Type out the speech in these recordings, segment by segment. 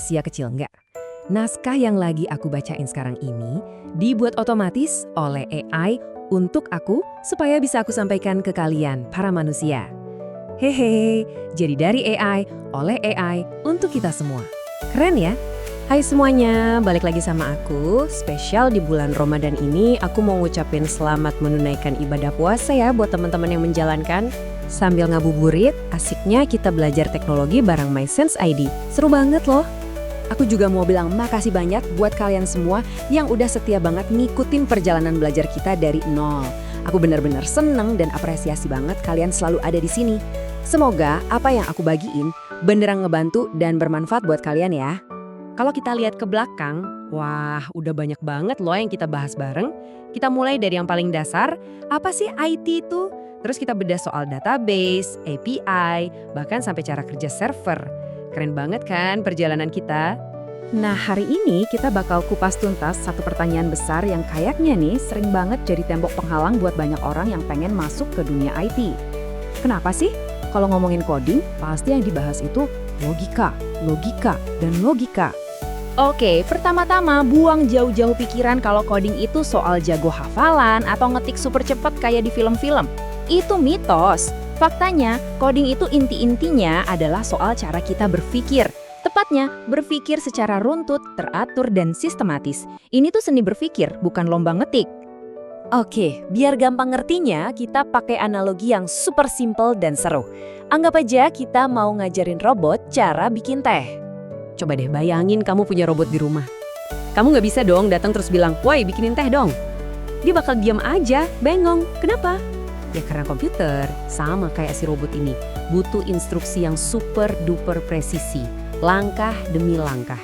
rahasia kecil nggak? Naskah yang lagi aku bacain sekarang ini dibuat otomatis oleh AI untuk aku supaya bisa aku sampaikan ke kalian, para manusia. Hehe, jadi dari AI, oleh AI, untuk kita semua. Keren ya? Hai semuanya, balik lagi sama aku. Spesial di bulan Ramadan ini, aku mau ngucapin selamat menunaikan ibadah puasa ya buat teman-teman yang menjalankan. Sambil ngabuburit, asiknya kita belajar teknologi bareng MySense ID. Seru banget loh. Aku juga mau bilang makasih banyak buat kalian semua yang udah setia banget ngikutin perjalanan belajar kita dari nol. Aku benar-benar seneng dan apresiasi banget kalian selalu ada di sini. Semoga apa yang aku bagiin beneran ngebantu dan bermanfaat buat kalian ya. Kalau kita lihat ke belakang, wah udah banyak banget loh yang kita bahas bareng. Kita mulai dari yang paling dasar, apa sih IT itu? Terus kita bedah soal database, API, bahkan sampai cara kerja server. Keren banget kan perjalanan kita? Nah hari ini kita bakal kupas tuntas satu pertanyaan besar yang kayaknya nih sering banget jadi tembok penghalang buat banyak orang yang pengen masuk ke dunia IT. Kenapa sih? Kalau ngomongin coding, pasti yang dibahas itu logika, dan logika. Oke, pertama-tama buang jauh-jauh pikiran kalau coding itu soal jago hafalan atau ngetik super cepat kayak di film-film. Itu mitos. Faktanya, coding itu inti-intinya adalah soal cara kita berpikir. Tepatnya, berpikir secara runtut, teratur, dan sistematis. Ini tuh seni berpikir, bukan lomba ngetik. Oke, biar gampang ngertinya, kita pakai analogi yang super simple dan seru. Anggap aja kita mau ngajarin robot cara bikin teh. Coba deh bayangin kamu punya robot di rumah. Kamu nggak bisa dong datang terus bilang, "Woi, bikinin teh dong." Dia bakal diam aja, bengong. Kenapa? Ya karena komputer, sama kayak si robot ini, butuh instruksi yang super duper presisi, langkah demi langkah.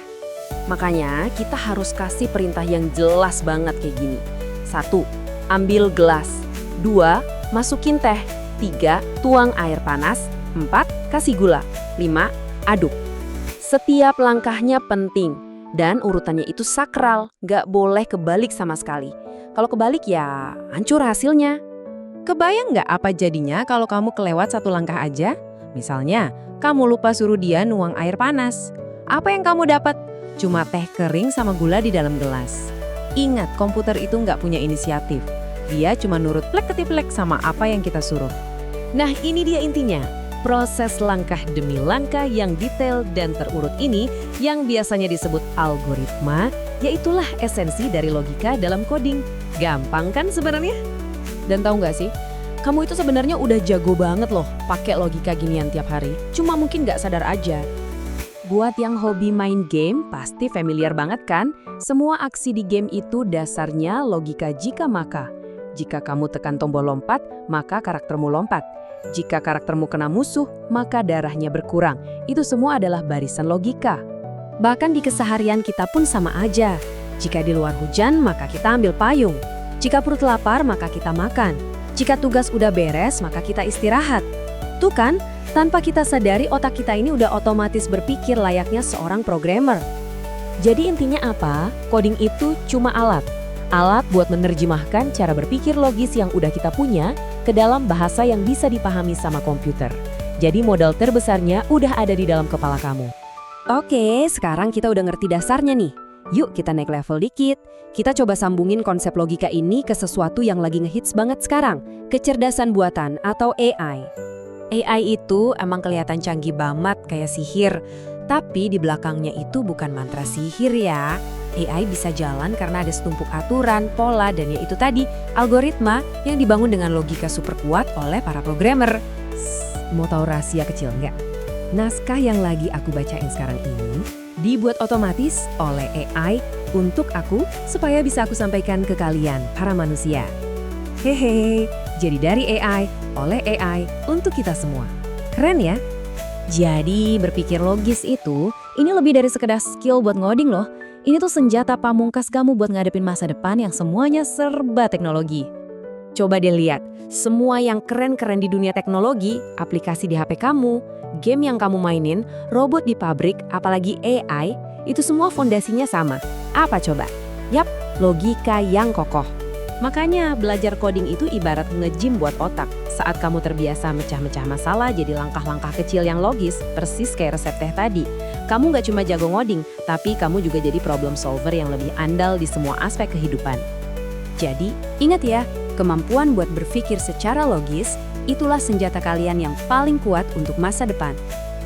Makanya kita harus kasih perintah yang jelas banget kayak gini. 1. Ambil gelas. 2. Masukin teh. 3. Tuang air panas. 4. Kasih gula. 5. Aduk. Setiap langkahnya penting dan urutannya itu sakral, nggak boleh kebalik sama sekali. Kalau kebalik ya hancur hasilnya. Kebayang nggak apa jadinya kalau kamu kelewat satu langkah aja? Misalnya, kamu lupa suruh dia nuang air panas. Apa yang kamu dapat? Cuma teh kering sama gula di dalam gelas. Ingat, komputer itu nggak punya inisiatif. Dia cuma nurut plek-ketiplek sama apa yang kita suruh. Nah, ini dia intinya. Proses langkah demi langkah yang detail dan terurut ini yang biasanya disebut algoritma, yaitulah esensi dari logika dalam coding. Gampang kan sebenarnya? Dan tahu nggak sih, kamu itu sebenarnya udah jago banget loh pakai logika ginian tiap hari. Cuma mungkin nggak sadar aja. Buat yang hobi main game, pasti familiar banget kan? Semua aksi di game itu dasarnya logika jika maka. Jika kamu tekan tombol lompat, maka karaktermu lompat. Jika karaktermu kena musuh, maka darahnya berkurang. Itu semua adalah barisan logika. Bahkan di keseharian kita pun sama aja. Jika di luar hujan, maka kita ambil payung. Jika perut lapar, maka kita makan. Jika tugas udah beres, maka kita istirahat. Tuh kan, tanpa kita sadari otak kita ini udah otomatis berpikir layaknya seorang programmer. Jadi intinya apa? Coding itu cuma alat. Alat buat menerjemahkan cara berpikir logis yang udah kita punya ke dalam bahasa yang bisa dipahami sama komputer. Jadi modal terbesarnya udah ada di dalam kepala kamu. Oke, sekarang kita udah ngerti dasarnya nih. Yuk kita naik level dikit. Kita coba sambungin konsep logika ini ke sesuatu yang lagi ngehits banget sekarang. Kecerdasan buatan atau AI. AI itu emang kelihatan canggih banget kayak sihir. Tapi di belakangnya itu bukan mantra sihir ya. AI bisa jalan karena ada setumpuk aturan, pola, dan ya itu tadi, algoritma yang dibangun dengan logika super kuat oleh para programmer. Mau tahu rahasia kecil nggak? Naskah yang lagi aku bacain sekarang ini dibuat otomatis oleh AI untuk aku supaya bisa aku sampaikan ke kalian, para manusia. Hehe, jadi dari AI, oleh AI, untuk kita semua. Keren ya? Jadi berpikir logis itu, ini lebih dari sekedar skill buat ngoding loh. Ini tuh senjata pamungkas kamu buat ngadepin masa depan yang semuanya serba teknologi. Coba deh lihat, semua yang keren-keren di dunia teknologi, aplikasi di HP kamu, game yang kamu mainin, robot di pabrik, apalagi AI, itu semua fondasinya sama. Apa coba? Yap, logika yang kokoh. Makanya belajar coding itu ibarat nge-gym buat otak. Saat kamu terbiasa mecah-mecah masalah jadi langkah-langkah kecil yang logis, persis kayak resep teh tadi. Kamu nggak cuma jago ngoding, tapi kamu juga jadi problem solver yang lebih andal di semua aspek kehidupan. Jadi, ingat ya, kemampuan buat berpikir secara logis, itulah senjata kalian yang paling kuat untuk masa depan.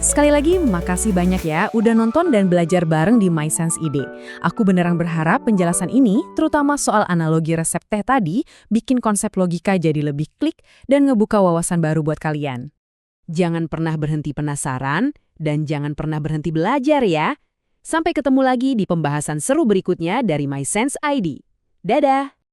Sekali lagi, makasih banyak ya udah nonton dan belajar bareng di MySense ID. Aku beneran berharap penjelasan ini, terutama soal analogi resep teh tadi, bikin konsep logika jadi lebih klik dan ngebuka wawasan baru buat kalian. Jangan pernah berhenti penasaran, dan jangan pernah berhenti belajar ya. Sampai ketemu lagi di pembahasan seru berikutnya dari MySense ID. Dadah!